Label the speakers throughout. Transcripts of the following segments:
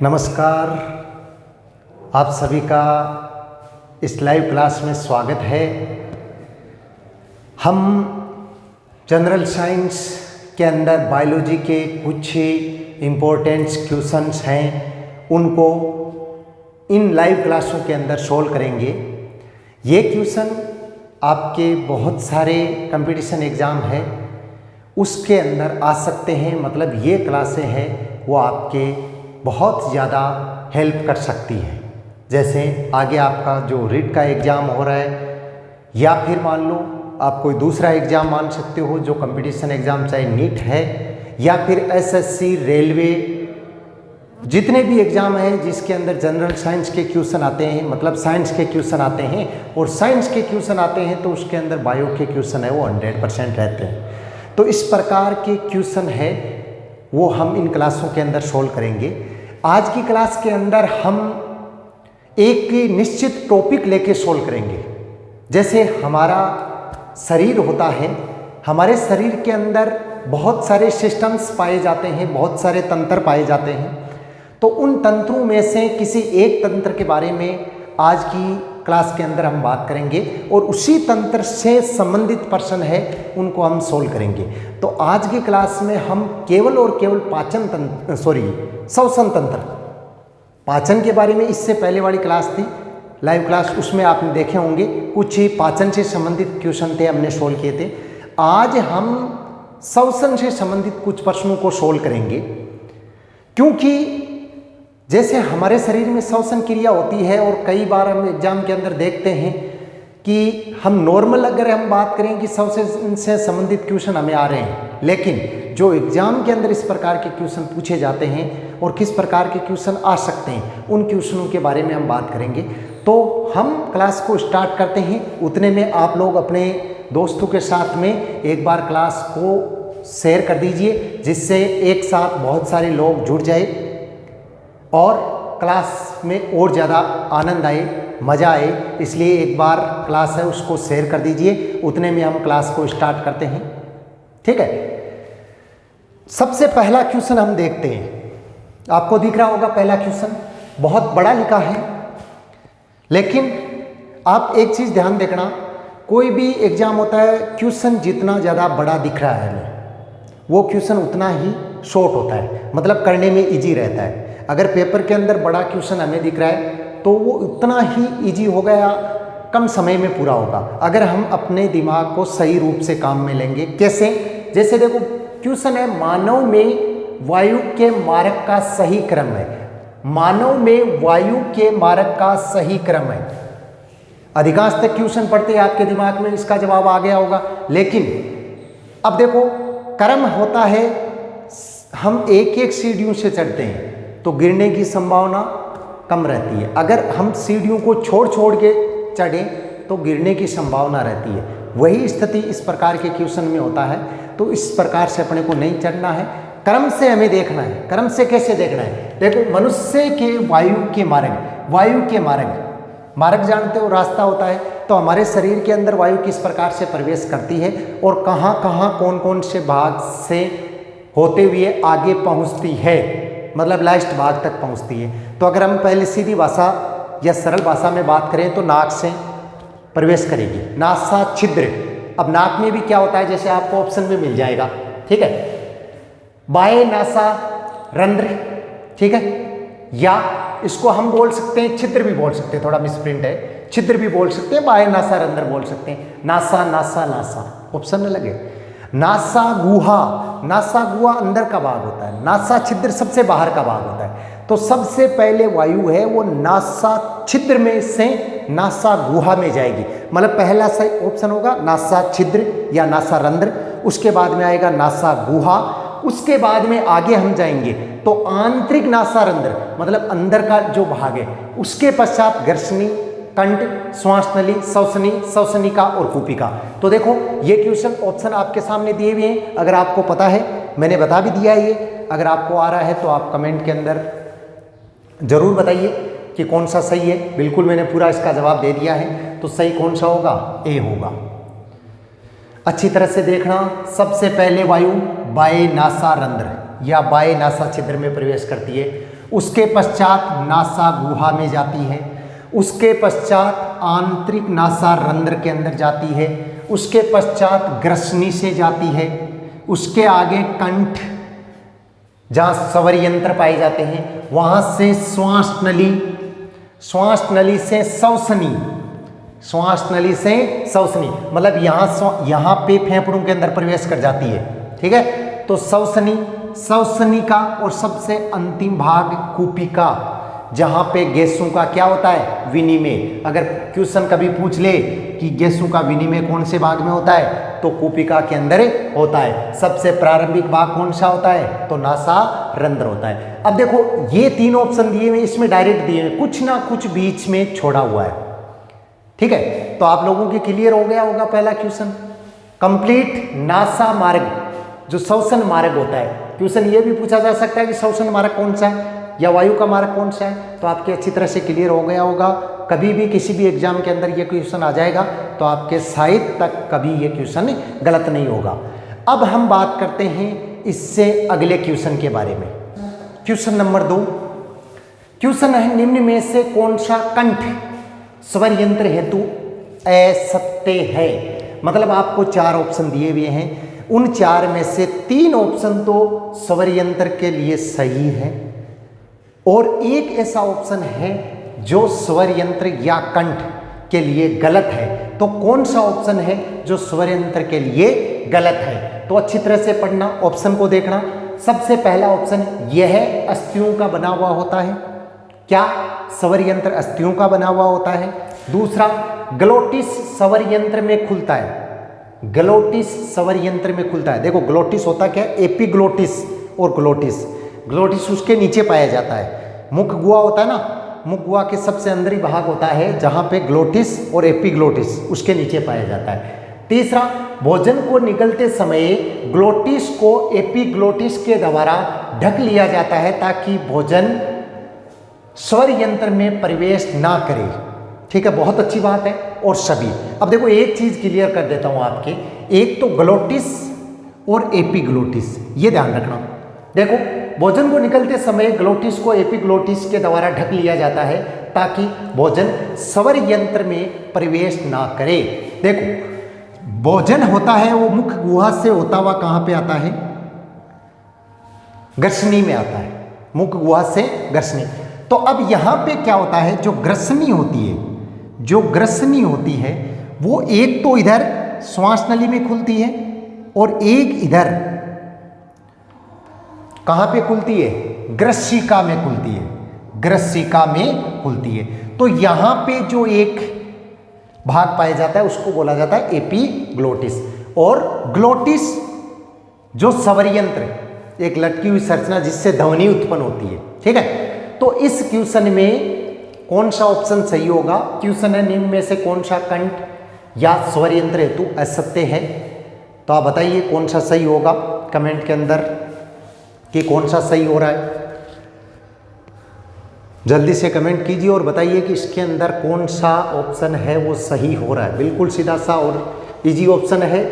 Speaker 1: नमस्कार, आप सभी का इस लाइव क्लास में स्वागत है। हम जनरल साइंस के अंदर बायोलॉजी के कुछ इम्पोर्टेंट क्वेश्चंस हैं, उनको इन लाइव क्लासों के अंदर सोल्व करेंगे। ये क्वेश्चन आपके बहुत सारे कंपटीशन एग्ज़ाम है उसके अंदर आ सकते हैं, मतलब ये क्लासें हैं वो आपके बहुत ज़्यादा हेल्प कर सकती है। जैसे आगे आपका जो रीट का एग्ज़ाम हो रहा है, या फिर मान लो आप कोई दूसरा एग्ज़ाम मान सकते हो जो कंपटीशन एग्ज़ाम, चाहे नीट है या फिर एसएससी, रेलवे, जितने भी एग्ज़ाम हैं जिसके अंदर जनरल साइंस के क्वेश्चन आते हैं, मतलब साइंस के क्वेश्चन आते हैं, और साइंस के क्वेश्चन आते हैं तो उसके अंदर बायो के क्वेश्चन है वो 100% रहते हैं। तो इस प्रकार के क्वेश्चन है वो हम इन क्लासों के अंदर सोल्व करेंगे। आज की क्लास के अंदर हम एक निश्चित टॉपिक लेके सोल्व करेंगे। जैसे हमारा शरीर होता है, हमारे शरीर के अंदर बहुत सारे सिस्टम्स पाए जाते हैं, बहुत सारे तंत्र पाए जाते हैं। तो उन तंत्रों में से किसी एक तंत्र के बारे में आज की क्लास के अंदर हम बात करेंगे, और उसी तंत्र से संबंधित प्रश्न है उनको हम सोल्व करेंगे। तो आज की क्लास में हम केवल और केवल श्वसन तंत्र, पाचन के बारे में, इससे पहले वाली क्लास थी लाइव क्लास, उसमें आपने देखे होंगे कुछ पाचन से संबंधित क्वेश्चन थे, हमने सोल्व किए थे। आज हम श्वसन से संबंधित कुछ प्रश्नों को सोल्व करेंगे, क्योंकि जैसे हमारे शरीर में श्वसन क्रिया होती है, और कई बार हम एग्जाम के अंदर देखते हैं कि हम नॉर्मल अगर हम बात करें कि श्वसन से संबंधित क्वेश्चन हमें आ रहे हैं, लेकिन जो एग्जाम के अंदर इस प्रकार के क्वेश्चन पूछे जाते हैं और किस प्रकार के क्वेश्चन आ सकते हैं, उन क्वेश्चनों के बारे में हम बात करेंगे। तो हम क्लास को स्टार्ट करते हैं। उतने में आप लोग अपने दोस्तों के साथ में एक बार क्लास को शेयर कर दीजिए, जिससे एक साथ बहुत सारे लोग जुड़ जाए और क्लास में और ज़्यादा आनंद आए, मज़ा आए। इसलिए एक बार क्लास है उसको शेयर कर दीजिए। उतने में हम क्लास को स्टार्ट करते हैं, ठीक है। सबसे पहला क्वेश्चन हम देखते हैं। आपको दिख रहा होगा पहला क्वेश्चन, बहुत बड़ा लिखा है, लेकिन आप एक चीज़ ध्यान देखना, कोई भी एग्जाम होता है, क्वेश्चन जितना ज़्यादा बड़ा दिख रहा है हमें, वो क्वेश्चन उतना ही शॉर्ट होता है, मतलब करने में ईजी रहता है। अगर पेपर के अंदर बड़ा क्वेश्चन हमें दिख रहा है तो वो उतना ही ईजी होगा या कम समय में पूरा होगा, अगर हम अपने दिमाग को सही रूप से काम में लेंगे। कैसे? जैसे देखो क्वेश्चन है, मानव में वायु के मार्ग का सही क्रम है। मानव में वायु के मार्ग का सही क्रम है। अधिकांश तक क्वेश्चन पढ़ते ही आपके दिमाग में इसका जवाब आ गया होगा, लेकिन अब देखो क्रम होता है, हम एक एक सीढ़ियों से चढ़ते हैं तो गिरने की संभावना कम रहती है। अगर हम सीढ़ियों को छोड़ छोड़ के चढ़ें तो गिरने की संभावना रहती है। वही स्थिति इस प्रकार के क्वेश्चन में होता है। तो इस प्रकार से अपने को नहीं चढ़ना है, क्रम से हमें देखना है। क्रम से कैसे देखना है? देखो, मनुष्य के वायु के मार्ग, वायु के मार्ग जानते हो, रास्ता होता है। तो हमारे शरीर के अंदर वायु किस प्रकार से प्रवेश करती है और कहाँ कहाँ कौन कौन से भाग से होते हुए आगे पहुँचती है, मतलब लास्ट भाग तक पहुंचती है। तो अगर हम पहले सीधी भाषा या सरल भाषा में बात करें तो नाक से प्रवेश करेगी, नासा छिद्र। अब नाक में भी क्या होता है, जैसे आपको ऑप्शन में मिल जाएगा, ठीक है, बाएं नासा रंध्र, ठीक है, या इसको हम बोल सकते हैं छिद्र भी बोल सकते हैं, थोड़ा मिसप्रिंट है, छिद्र भी बोल सकते हैं, बाएं नासा रंध्र बोल सकते हैं। नासा नासा नासा ऑप्शन में लगे। नासा गुहा, नासा गुहा अंदर का भाग होता है, नासा छिद्र सबसे बाहर का भाग होता है। तो सबसे पहले वायु है वो नासा छिद्र में से नासा गुहा में जाएगी, मतलब पहला सही ऑप्शन होगा नासा छिद्र या नासा रंध्र। उसके बाद में आएगा नासा गुहा, उसके बाद में आगे हम जाएंगे तो आंतरिक नासा रंध्र, मतलब अंदर का जो भाग है। उसके पश्चात घर्षणी, कंठ, श्वास नली, श्वसनिका और कूपिका। तो देखो ये क्वेश्चन ऑप्शन आपके सामने दिए हुए हैं। अगर आपको पता है, मैंने बता भी दिया है ये, अगर आपको आ रहा है तो आप कमेंट के अंदर जरूर बताइए कि कौन सा सही है। बिल्कुल मैंने पूरा इसका जवाब दे दिया है। तो सही कौन सा होगा? ए होगा। अच्छी तरह से देखना, सबसे पहले वायु बाएं नासा रंध्र या बाएं नासा छिद्र में प्रवेश करती है। उसके पश्चात नासा गुहा में जाती है, उसके पश्चात आंतरिक नासा रंध्र के अंदर जाती है, उसके पश्चात ग्रसनी से जाती है, उसके आगे कंठ जहाँ स्वर यंत्र पाए जाते हैं, वहाँ से श्वास नली, श्वास नली से श्वसनी, श्वास नली से श्वसनी, मतलब यहाँ पे फेफड़ों के अंदर प्रवेश कर जाती है। ठीक है, तो श्वसनी, श्वसनी का और सबसे अंतिम भाग कूपिका, जहाँ पे गैसों का क्या होता है, विनिमय। अगर क्वेश्चन कभी पूछ ले कि गैसों का विनिमय कौन से भाग में होता है, तो कूपिका के अंदर होता है। सबसे प्रारंभिक भाग कौन सा होता है, तो नासा रंध्र होता है। अब देखो ये तीन ऑप्शन दिए हुए, इसमें डायरेक्ट दिए हुए, कुछ ना कुछ बीच में छोड़ा हुआ है। ठीक है, तो आप लोगों के क्लियर हो गया होगा पहला क्वेश्चन। कंप्लीट नासा मार्ग, जो श्वसन मार्ग होता है, क्वेश्चन ये भी पूछा जा सकता है कि श्वसन मार्ग कौन सा है या वायु का मार्ग कौन सा है, तो आपके अच्छी तरह से क्लियर हो गया होगा। कभी भी किसी भी एग्जाम के अंदर ये क्वेश्चन आ जाएगा तो आपके शायद तक कभी ये क्वेश्चन गलत नहीं होगा। अब हम बात करते हैं इससे अगले क्वेश्चन के बारे में। क्वेश्चन नंबर 2, क्वेश्चन है निम्न में से कौन सा कंठ स्वर यंत्र हेतु असत्य है। मतलब आपको 4 ऑप्शन दिए हुए हैं, उन 4 में से 3 ऑप्शन तो स्वर यंत्र के लिए सही है और एक ऐसा ऑप्शन है जो स्वर यंत्र या कंठ के लिए गलत है। तो कौन सा ऑप्शन है जो स्वर यंत्र के लिए गलत है, तो अच्छी तरह से पढ़ना, ऑप्शन को देखना। सबसे पहला ऑप्शन यह अस्थियों का बना हुआ होता है। क्या स्वर यंत्र अस्थियों का बना हुआ होता है? दूसरा, ग्लोटिस स्वर यंत्र में खुलता है। ग्लोटिस स्वर यंत्र में खुलता है। देखो ग्लोटिस होता क्या है, एपिग्लोटिस और ग्लोटिस। ग्लोटिस उसके नीचे पाया जाता है। मुख गुहा होता है ना, मुख गुहा के सबसे अंदरी भाग होता है जहाँ पे ग्लोटिस और एपिग्लोटिस उसके नीचे पाया जाता है। तीसरा, भोजन को निगलते समय ग्लोटिस को एपिग्लोटिस के द्वारा ढक लिया जाता है ताकि भोजन स्वर यंत्र में प्रवेश ना करे। ठीक है, बहुत अच्छी बात है। और सभी, अब देखो एक चीज क्लियर कर देता हूं आपके, एक तो ग्लोटिस और एपिग्लोटिस, ये ध्यान रखना। देखो भोजन को निकलते समय ग्लोटिस को एपिग्लोटिस के द्वारा ढक लिया जाता है ताकि भोजन स्वर यंत्र में प्रवेश ना करे। देखो भोजन होता है वो मुख गुहा से होता हुआ कहां पे आता है, ग्रसनी में आता है, मुख गुहा से ग्रसनी। तो अब यहां पे क्या होता है, जो ग्रसनी होती है, जो ग्रसनी होती है वो एक तो इधर श्वास नली में खुलती है और एक इधर कहां पे खुलती है, ग्रसिका में खुलती है, ग्रसिका में खुलती है। तो यहां पे जो एक भाग पाया जाता है उसको बोला जाता है एपिग्लोटिस। और ग्लोटिस जो स्वर यंत्र, एक लटकी हुई संरचना जिससे ध्वनि उत्पन्न होती है। ठीक है, तो इस क्वेश्चन में कौन सा ऑप्शन सही होगा? क्वेश्चन है निम्न में से कौन सा कंठ या स्वर यंत्र हेतु असत्य है। तो आप बताइए कौन सा सही होगा कमेंट के अंदर कि कौन सा सही हो रहा है। जल्दी से कमेंट कीजिए और बताइए कि इसके अंदर कौन सा ऑप्शन है वो सही हो रहा है। बिल्कुल सीधा सा और इजी ऑप्शन है।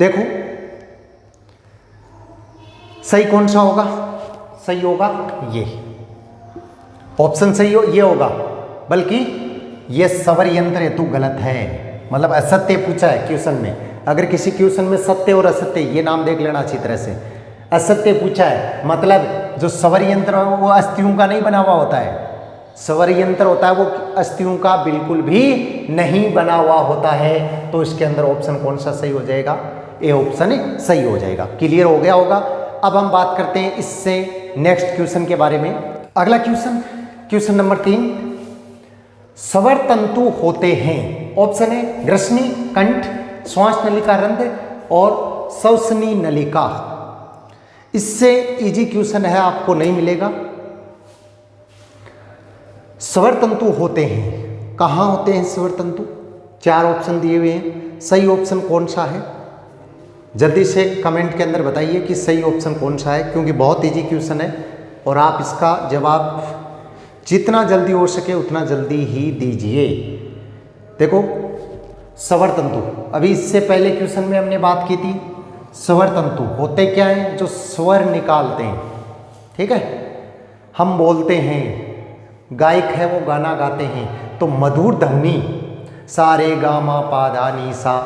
Speaker 1: देखो सही कौन सा होगा? सही होगा ये ऑप्शन, सही हो ये होगा, बल्कि ये स्वर यंत्र हेतु गलत है। मतलब असत्य पूछा है क्वेश्चन में। अगर किसी क्वेश्चन में सत्य और असत्य, ये नाम देख लेना अच्छी तरह से। असत्य पूछा है मतलब जो स्वर यंत्र है वो अस्थियों का नहीं बना हुआ होता है। स्वर यंत्र होता है वो अस्थियों का बिल्कुल भी नहीं बना हुआ होता है। तो इसके अंदर ऑप्शन कौन सा सही हो जाएगा? ए ऑप्शन सही हो जाएगा। क्लियर हो गया होगा। अब हम बात करते हैं इससे नेक्स्ट क्वेश्चन के बारे में। अगला क्वेश्चन, क्वेश्चन नंबर 3, स्वर तंतु होते हैं। ऑप्शन है ग्रसनी, कंठ, श्वास नलिका रंध्र और श्वसनी नलिका। इससे इजी क्वेश्चन है, आपको नहीं मिलेगा। स्वर तंतु होते हैं, कहाँ होते हैं स्वर तंतु? 4 ऑप्शन दिए हुए हैं। सही ऑप्शन कौन सा है? जल्दी से कमेंट के अंदर बताइए कि सही ऑप्शन कौन सा है, क्योंकि बहुत इजी क्वेश्चन है और आप इसका जवाब जितना जल्दी हो सके उतना जल्दी ही दीजिए। देखो स्वर तंतु, अभी इससे पहले क्वेश्चन में हमने बात की थी, स्वर तंतु होते क्या हैं? जो स्वर निकालते हैं। ठीक है, हम बोलते हैं, गायक है वो गाना गाते हैं, तो मधुर ध्वनि सा रे गा मा पा धा नी सा,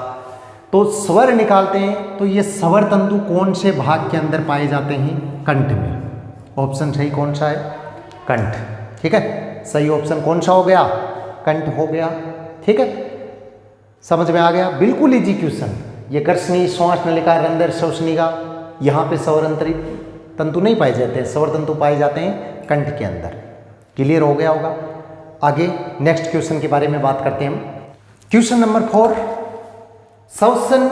Speaker 1: तो स्वर निकालते हैं, तो ये स्वर तंतु कौन से भाग के अंदर पाए जाते हैं? कंठ में। ऑप्शन सही कौन सा है? कंठ। ठीक है, सही ऑप्शन कौन सा हो गया? कंठ हो गया। ठीक है, समझ में आ गया? बिल्कुल इजी क्वेश्चन। ये कर्षणी, श्वास नलिका, रंध्र, श्वसनिका, यहाँ पे स्वरंतरित तंतु नहीं पाए जाते हैं, स्वर तंतु पाए जाते हैं कंठ के अंदर। क्लियर हो गया होगा? आगे नेक्स्ट क्वेश्चन के बारे में बात करते हैं हम। क्वेश्चन नंबर 4, श्वसन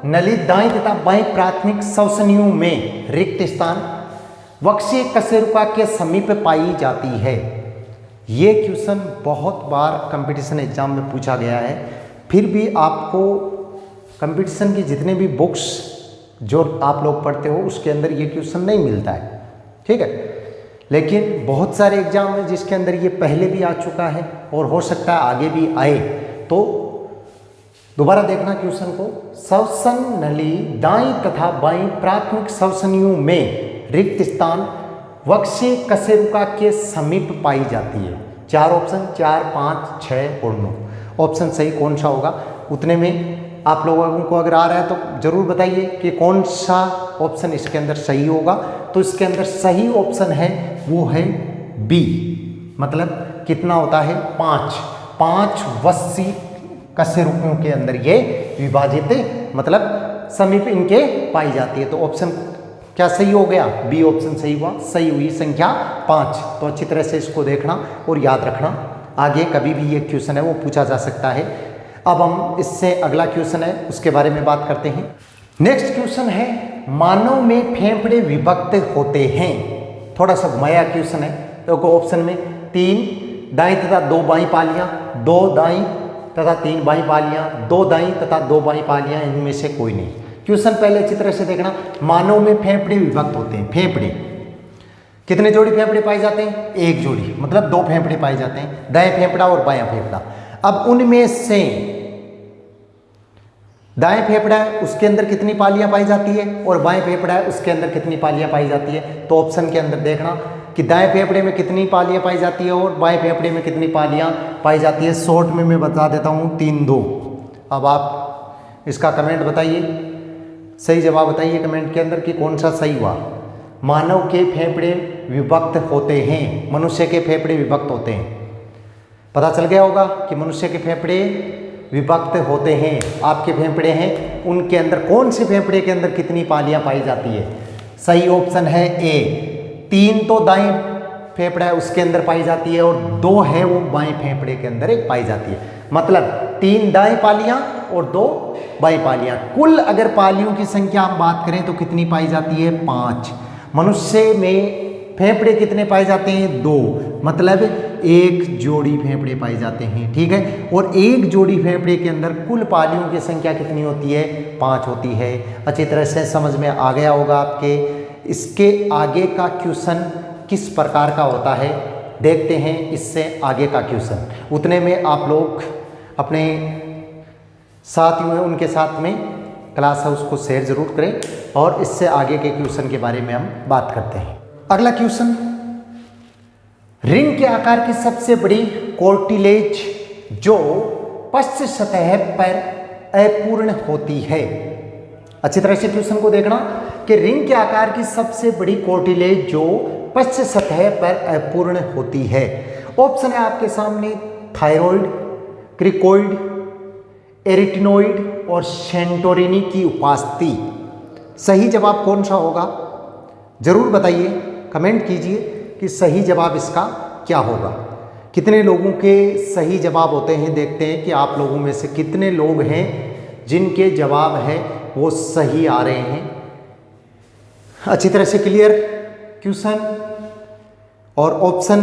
Speaker 1: नली दाएं तथा बाएं प्राथमिक श्वसनियों में रिक्त स्थान वक्षीय कशेरुका के समीप पाई जाती है। ये क्वेश्चन बहुत बार कंपटीशन एग्जाम में पूछा गया है, फिर भी आपको कंपटीशन की जितने भी बुक्स जो आप लोग पढ़ते हो उसके अंदर ये क्वेश्चन नहीं मिलता है। ठीक है, लेकिन बहुत सारे एग्जाम में जिसके अंदर ये पहले भी आ चुका है और हो सकता है आगे भी आए, तो दोबारा देखना क्वेश्चन को। श्वसन नली दाईं तथा बाईं प्राथमिक श्वसनियों में रिक्त स्थान वक्षीय कशेरुका के समीप पाई जाती है। 4 ऑप्शन, 4, 5, 6 और 9। ऑप्शन सही कौन सा होगा? उतने में आप लोगों को अगर आ रहा है तो जरूर बताइए कि कौन सा ऑप्शन इसके अंदर सही होगा। तो इसके अंदर सही ऑप्शन है वो है बी, मतलब कितना होता है? 5 वक्षीय कशेरुकों के अंदर ये विभाजित, मतलब समीप इनके पाई जाती है। तो ऑप्शन क्या सही हो गया? बी ऑप्शन सही हुआ। सही हुई संख्या 5। तो अच्छी तरह से इसको देखना और याद रखना, आगे कभी भी ये क्वेश्चन है वो पूछा जा सकता है। अब हम इससे अगला क्वेश्चन है उसके बारे में बात करते हैं। नेक्स्ट क्वेश्चन है, मानव में फेफड़े विभक्त होते हैं। थोड़ा सा घुमाया क्वेश्चन है। तो ऑप्शन में 3 दाईं तथा 2 बाईं पालियां, 2 दाईं तथा 3 बाईं पालियां, 2 दाईं तथा 2 बाईं पालियां, इनमें से कोई नहीं। क्वेश्चन पहले अच्छी तरह से देखना। मानव में फेफड़े विभक्त होते हैं। फेफड़े कितने जोड़ी फेफड़े पाए जाते हैं? 1 जोड़ी, मतलब 2 फेफड़े पाए जाते हैं, दाएं फेफड़ा और बायां फेफड़ा। अब उनमें से दाएं फेफड़ा है उसके अंदर कितनी पालियां पाई जाती है और बाएं फेफड़ा है उसके अंदर कितनी पालियां पाई जाती है? तो ऑप्शन के अंदर देखना कि दाएं फेफड़े में कितनी पालियां पाई जाती है और बाएं फेफड़े में कितनी पालियां पाई जाती है। शॉर्ट में मैं बता देता हूँ 3, 2। अब आप इसका कमेंट बताइए, सही जवाब बताइए कमेंट के अंदर कि कौन सा सही हुआ। मानव के फेफड़े विभक्त होते हैं, मनुष्य के फेफड़े विभक्त होते हैं। पता चल गया होगा कि मनुष्य के फेफड़े विभक्त होते हैं। आपके फेफड़े हैं, उनके अंदर कौन से फेफड़े के अंदर कितनी पालियां पाई जाती है? सही ऑप्शन है ए। 3 तो दाएं फेफड़ा है उसके अंदर पाई जाती है और 2 है वो बाएं फेफड़े के अंदर एक पाई जाती है। मतलब 3 दाएं पालियां और 2 बाएं पालियां। कुल अगर पालियों की संख्या हम बात करें तो कितनी पाई जाती है? 5। मनुष्य में फेफड़े कितने पाए जाते हैं? 2, मतलब 1 जोड़ी फेफड़े पाए जाते हैं। ठीक है, और 1 जोड़ी फेफड़े के अंदर कुल पालियों की संख्या कितनी होती है? 5 होती है। अच्छी तरह से समझ में आ गया होगा आपके। इसके आगे का क्वेश्चन किस प्रकार का होता है देखते हैं, इससे आगे का क्वेश्चन। उतने में आप लोग अपने साथियों हैं उनके साथ में क्लास हाउस को शेयर जरूर करें और इससे आगे के क्वेश्चन के बारे में हम बात करते हैं। अगला क्वेश्चन, रिंग के आकार की सबसे बड़ी कार्टिलेज जो पश्च सतह पर अपूर्ण होती है। अच्छी तरह से क्वेश्चन को देखना कि रिंग के आकार की सबसे बड़ी कार्टिलेज जो पश्च सतह पर अपूर्ण होती है। ऑप्शन है आपके सामने थायराइड, क्रिकोइड, एरिटिनोइड और सेंटोरिनी की उपस्थिति। सही जवाब कौन सा होगा? जरूर बताइए, कमेंट कीजिए कि सही जवाब इसका क्या होगा। कितने लोगों के सही जवाब होते हैं, देखते हैं कि आप लोगों में से कितने लोग हैं जिनके जवाब है वो सही आ रहे हैं। अच्छी तरह से क्लियर क्वेश्चन और ऑप्शन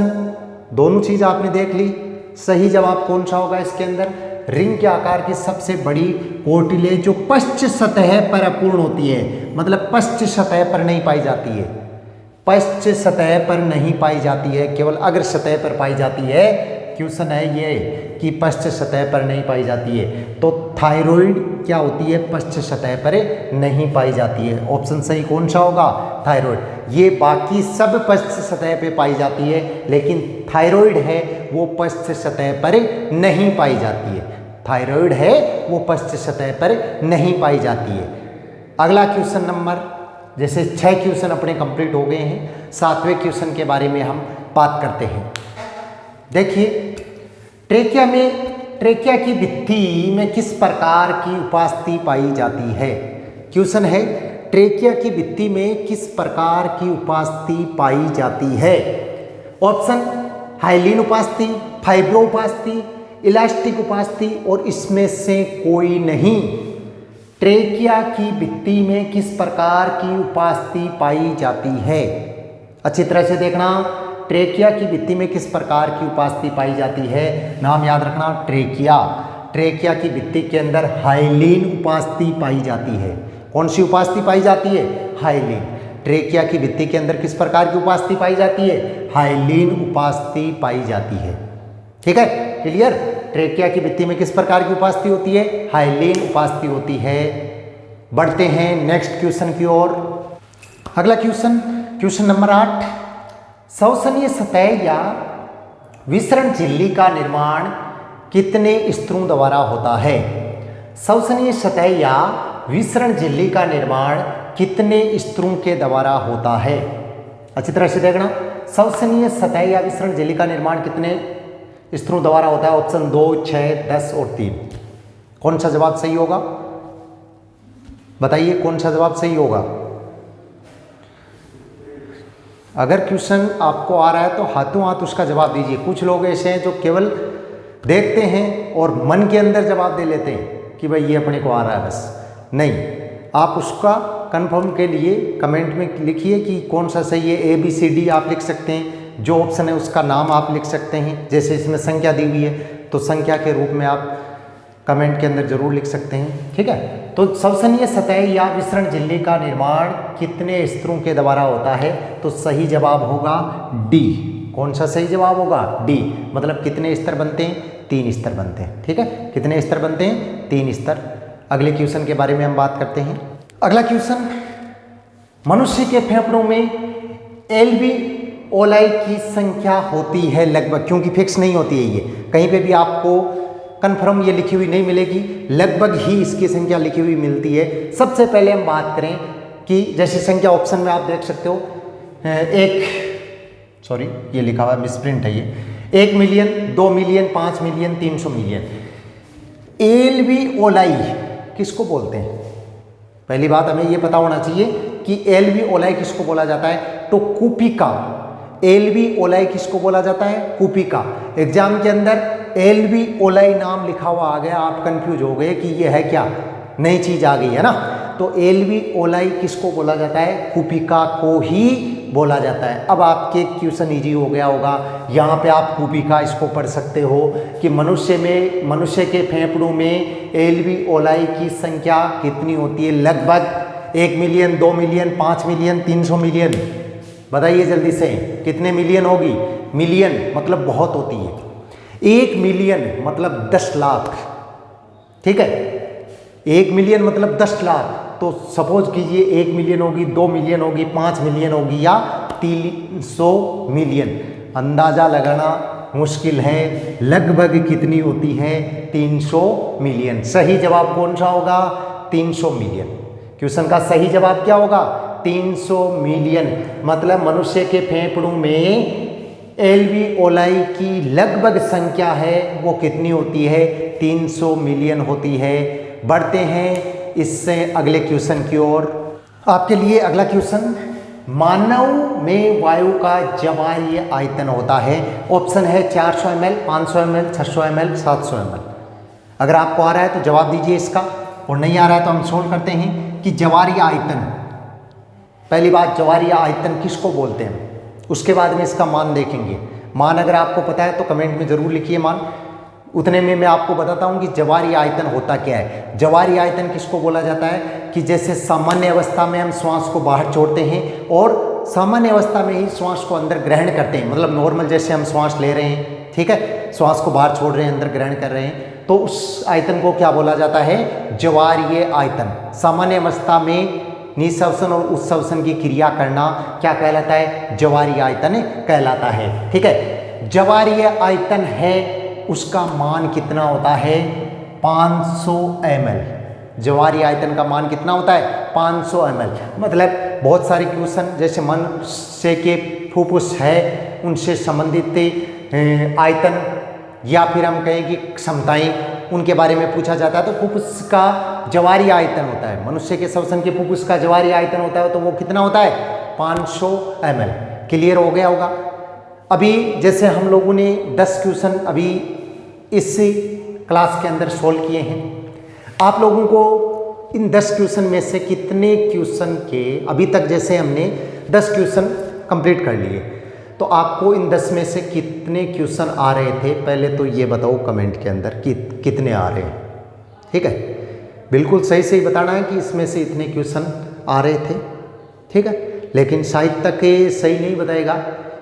Speaker 1: दोनों चीज आपने देख ली। सही जवाब कौन सा होगा इसके अंदर? रिंग के आकार की सबसे बड़ी कार्टिलेज जो पश्च सतह पर अपूर्ण होती है, मतलब पश्च सतह पर नहीं पाई जाती है। पश्च सतह पर नहीं पाई जाती है, केवल अग्र सतह पर पाई जाती है। क्वेश्चन है ये कि पश्च सतह पर नहीं पाई जाती है। तो थायराइड क्या होती है? पश्च सतह पर नहीं पाई जाती है। ऑप्शन सही कौन सा होगा? थायराइड। ये बाकी सब पश्च सतह पे पाई जाती है, लेकिन थायराइड है वो पश्च सतह पर नहीं पाई जाती है। थायराइड है वो पश्च सतह पर नहीं पाई जाती है। अगला क्वेश्चन नंबर, जैसे 6 क्वेश्चन अपने कंप्लीट हो गए हैं, 7वें क्वेश्चन के बारे में हम बात करते हैं। देखिए, ट्रेकिया की भित्ति में किस प्रकार की उपास्थि पाई जाती है। क्वेश्चन है, ट्रेकिया की भित्ति में किस प्रकार की उपास्थि पाई जाती है। ऑप्शन हाइलिन उपास्थि, फाइब्रो उपास्थि, इलास्टिक उपास्थि और इसमें से कोई नहीं। ट्रेकिया की भित्ति में किस प्रकार की उपास्थि पाई जाती है। अच्छी तरह से देखना, ट्रेकिया की भित्ति में किस प्रकार की उपास्थि पाई जाती है। नाम याद रखना, ट्रेकिया की भित्ति के अंदर हाइलिन उपास्थि पाई जाती है। कौन सी उपास्थि पाई जाती है? हाइलिन। ट्रेकिया की भित्ति के अंदर किस प्रकार की उपास्थि पाई जाती है? हाइलिन उपास्थि पाई जाती है। ठीक है, क्लियर। ट्रेकिया की भित्ति में किस प्रकार की उपास्थि होती है? हाइलिन उपास्थि होती है। बढ़ते हैं नेक्स्ट क्वेश्चन की ओर। अगला क्वेश्चन नंबर 8, शोषणीय सतह या विसरण झिल्ली का निर्माण कितने स्तरों द्वारा होता है। शोषणीय सतह या विसरण झिल्ली का निर्माण कितने स्तरों के द्वारा होता है। अच्छी तरह से देखना, शोषणीय सतह या विसरण झिल्ली का निर्माण कितने स्तरों द्वारा होता है। ऑप्शन 2, 6, 10 और 3। कौन सा जवाब सही होगा? बताइए कौन सा जवाब सही होगा। अगर क्वेश्चन आपको आ रहा है तो हाथों हाथ उसका जवाब दीजिए। कुछ लोग ऐसे हैं जो केवल देखते हैं और मन के अंदर जवाब दे लेते हैं कि भाई ये अपने को आ रहा है बस। नहीं, आप उसका कंफर्म के लिए कमेंट में लिखिए कि कौन सा सही है। ABCD आप लिख सकते हैं, जो ऑप्शन है उसका नाम आप लिख सकते हैं। जैसे इसमें संख्या दी हुई है तो संख्या के रूप में आप कमेंट के अंदर जरूर लिख सकते हैं। ठीक है, तो शोषणीय सतह या विसरण झिल्ली का निर्माण कितने स्तरों के द्वारा होता है। तो सही जवाब होगा D। कौन सा सही जवाब होगा? D। मतलब कितने स्तर बनते हैं? 3 स्तर बनते हैं। ठीक है, कितने स्तर बनते हैं? 3 स्तर। अगले क्वेश्चन के बारे में हम बात करते हैं। अगला क्वेश्चन, मनुष्य के फेफड़ों में एल्विओलाई की संख्या होती है लगभग, क्योंकि फिक्स नहीं होती है ये, कहीं पे भी आपको कन्फर्म ये लिखी हुई नहीं मिलेगी, लगभग ही इसकी संख्या लिखी हुई मिलती है। सबसे पहले हम बात करें कि जैसी संख्या ऑप्शन में आप देख सकते हो, ये लिखा हुआ मिसप्रिंट है ये, 1 मिलियन, 2 मिलियन, 5 मिलियन, 300 मिलियन। एल्विओलाई किसको बोलते हैं? पहली बात हमें ये पता होना चाहिए कि एल्विओलाई किसको बोला जाता है। तो कुपिका, एल्विओलाई किसको बोला जाता है? कुपिका। एग्जाम के अंदर एल्विओलाई नाम लिखा हुआ आ गया, आप कंफ्यूज हो गए कि ये है क्या, नई चीज आ गई है ना। तो एल्विओलाई किसको बोला जाता है? कुपिका को ही बोला जाता है। अब आपके क्वेश्चन इजी हो गया होगा, यहाँ पे आप कुपिका इसको पढ़ सकते हो कि मनुष्य के फेफड़ों में एल्विओलाई की संख्या कितनी होती है। लगभग 1 मिलियन, 2 मिलियन, 5 मिलियन, 300 मिलियन। बताइए जल्दी से, कितने मिलियन होगी? मिलियन मतलब बहुत होती है। 1 मिलियन मतलब 10 लाख। ठीक है, 1 मिलियन मतलब 10 लाख। तो सपोज कीजिए 1 मिलियन होगी, 2 मिलियन होगी, 5 मिलियन होगी या 300 मिलियन। अंदाजा लगाना मुश्किल है, लगभग कितनी होती है? 300 मिलियन। सही जवाब कौन सा होगा? 300 मिलियन। क्वेश्चन का सही जवाब क्या होगा? 300 मिलियन। मतलब मनुष्य के फेफड़ों में एल्विओलाई की लगभग संख्या है वो कितनी होती है? 300 मिलियन होती है। बढ़ते हैं इससे अगले क्वेश्चन की ओर। आपके लिए अगला क्वेश्चन, मानव में वायु का जवारीय आयतन होता है। ऑप्शन है 400 ml, 500 ml, 600 ml, 700 ml। अगर आपको आ रहा है तो जवाब दीजिए इसका, और नहीं आ रहा है तो हम सोल्व करते हैं कि जवारीय आयतन, पहली बात जवारीय आयतन किसको बोलते हैं, उसके बाद में इसका मान देखेंगे। मान अगर आपको पता है तो कमेंट में जरूर लिखिए मान। उतने में मैं आपको बताता हूँ कि जवारीय आयतन होता क्या है। जवारीय आयतन किसको बोला जाता है कि जैसे सामान्य अवस्था में हम श्वास को बाहर छोड़ते हैं और सामान्य अवस्था में ही श्वास को अंदर ग्रहण करते हैं, मतलब नॉर्मल जैसे हम श्वास ले रहे हैं, ठीक है, श्वास को बाहर छोड़ रहे हैं, अंदर ग्रहण कर रहे हैं, तो उस आयतन को क्या बोला जाता है? जवारीय आयतन। सामान्य अवस्था में निःश्वसन और उत्श्वसन की क्रिया करना क्या कहलाता है? ज्वारीय आयतन कहलाता है। ठीक है, ज्वारीय आयतन है उसका मान कितना होता है? 500 ml। ज्वारीय आयतन का मान कितना होता है? 500 ml। मतलब बहुत सारे क्वेश्चन जैसे मनुष्य के फुफ्फुस है उनसे संबंधित आयतन या फिर हम कहें कि क्षमताएं उनके बारे में पूछा जाता है तो फुफ्फुस का ज्वारीय आयतन होता है, मनुष्य के श्वसन के फुफ्फुस का ज्वारीय आयतन होता है तो वो कितना होता है? 500 ml। क्लियर हो गया होगा। अभी जैसे हम लोगों ने 10 क्वेश्चन अभी इस क्लास के अंदर सोल्व किए हैं, आप लोगों को इन 10 क्वेश्चन में से कितने क्वेश्चन के अभी तक जैसे हमने 10 क्वेश्चन कंप्लीट कर लिए तो आपको इन 10 में से कितने क्वेश्चन आ रहे थे? पहले तो ये बताओ कमेंट के अंदर कि कितने आ रहे हैं। ठीक है, बिल्कुल सही सही बताना है कि इसमें से इतने क्वेश्चन आ रहे थे। ठीक है, लेकिन शायद तक ये सही नहीं बताएगा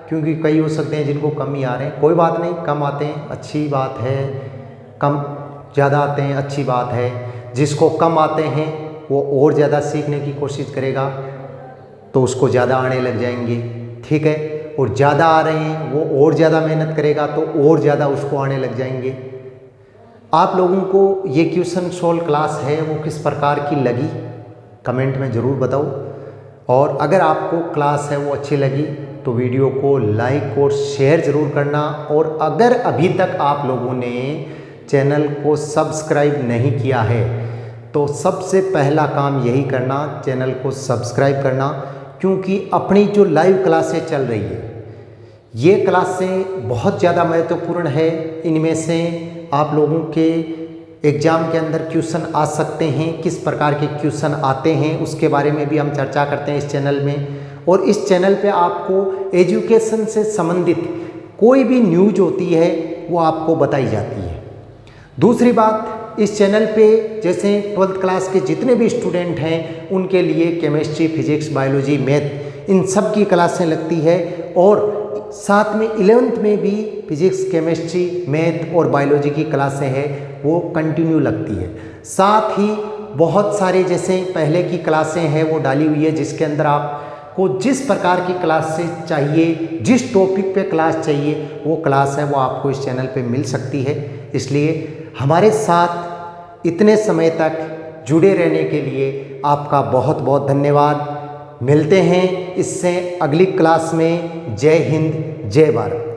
Speaker 1: क्योंकि कई हो सकते हैं जिनको कम ही आ रहे हैं। कोई बात नहीं, कम आते हैं अच्छी बात है, कम ज़्यादा आते हैं अच्छी बात है। जिसको कम आते हैं वो और ज़्यादा सीखने की कोशिश करेगा तो उसको ज़्यादा आने लग जाएंगे। ठीक है, और ज़्यादा आ रहे हैं वो और ज़्यादा मेहनत करेगा तो और ज़्यादा उसको आने लग जाएंगे। आप लोगों को ये क्वेश्चन सोल्व क्लास है वो किस प्रकार की लगी कमेंट में ज़रूर बताओ, और अगर आपको क्लास है वो अच्छी लगी तो वीडियो को लाइक और शेयर ज़रूर करना। और अगर अभी तक आप लोगों ने चैनल को सब्सक्राइब नहीं किया है तो सबसे पहला काम यही करना, चैनल को सब्सक्राइब करना, क्योंकि अपनी जो लाइव क्लासें चल रही है ये क्लासें बहुत ज़्यादा महत्वपूर्ण है। इनमें से आप लोगों के एग्ज़ाम के अंदर क्वेश्चन आ सकते हैं, किस प्रकार के क्वेश्चन आते हैं उसके बारे में भी हम चर्चा करते हैं इस चैनल में। और इस चैनल पे आपको एजुकेशन से संबंधित कोई भी न्यूज होती है वो आपको बताई जाती है। दूसरी बात, इस चैनल पे जैसे 12th क्लास के जितने भी स्टूडेंट हैं उनके लिए chemistry, physics, biology, math in सब की क्लासें लगती है, और साथ में 11th में भी फिजिक्स, केमिस्ट्री, मैथ और बायोलॉजी की क्लासें हैं वो कंटिन्यू लगती है। साथ ही बहुत सारे जैसे पहले की क्लासें हैं वो डाली हुई है जिसके अंदर आपको जिस प्रकार की क्लासेस चाहिए, जिस टॉपिक पे क्लास चाहिए वो क्लास है वो आपको इस चैनल पे मिल सकती है। इसलिए हमारे साथ इतने समय तक जुड़े रहने के लिए आपका बहुत बहुत धन्यवाद। मिलते हैं इससे अगली क्लास में। जय हिंद, जय भारत।